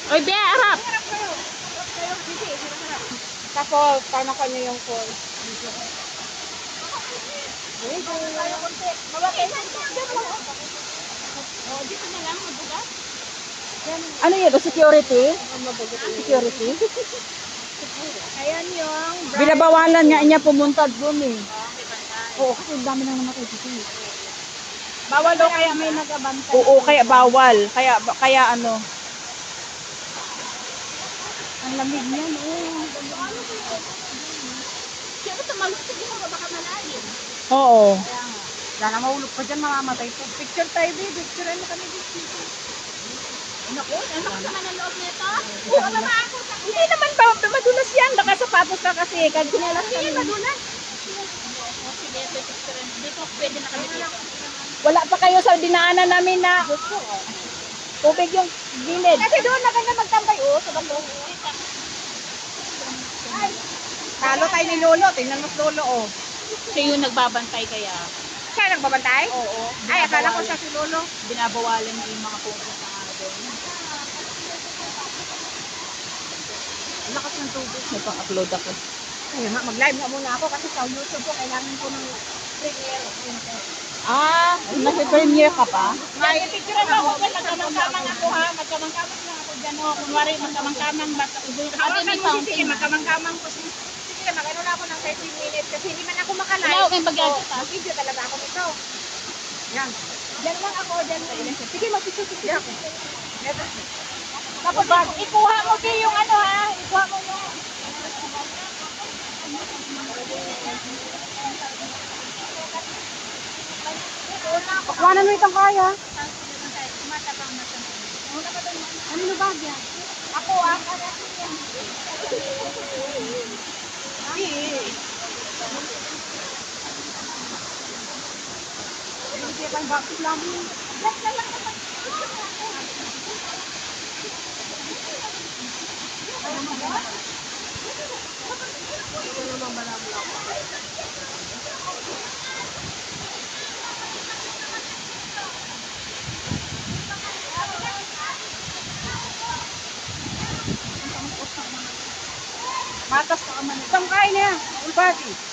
Oy, be, harap. Tapos, paano kanya yung phone? Dito na lang, mabugas. Ano yun? Security? Security? Ayan yung Binabawalan nga niya pumunta doon eh. Oo, kasi dami nang namatay dito eh. bawal daw kaya may nagabantay. Oo, kaya bawal. Kaya ano. Ang lamig niya, no? Siyempre tumalog sa mo, baka malalim. Oo. Wala na mahulog pa dyan, mamamatay po. Picture tayo, babe. Picture mo kami dito. Naku, ano ka naman ang loob nito? Oo, ako. Hindi naman ba madulas yan? Baka sapatos ka kasi. Kagsinelas ka Hindi, madulas. Sige, picture. Dito, pwede na kami dito. Wala pa kayo sa dinaanan namin na tubig yung gilid. Kasi doon na kanya magtambay, oh, sa bato. Talo tayo ni Lolo. Tingnan mo si Lolo, oh. Siya yung nagbabantay kaya. Siya nagbabantay? Oo. Ay, akala ko siya si Lolo. Binabawalan yung mga pupunta nga doon. Ang lakas ng tubig. Nagpa-upload ako. Ayun nga, mag-live nga muna ako kasi sa YouTube po, kailangan ko ng premiere. Ah, nag-premiere ka pa? May picture ako, magkamang-kamang ako ha, magkamang-kamang lang ako dyan ho. Kunwari, magkamang-kamang bata. Hawakan mo si sige, magkamang-kamang ko. Sige, mag-ano na ako ng 30 minutes kasi hindi man ako makalive. Hello, may bagyan kita. Mag-video talaga ako nito. Yan. Dyan lang ako, dyan lang. Sige, mag-video ako. Tapos ikuha mo din yung ano ha, ikuha mo yung... Pakwanan mo itong kaya. Ano na bagya? Ako ah, Matas na kaman. Itong kaya niya. Full body.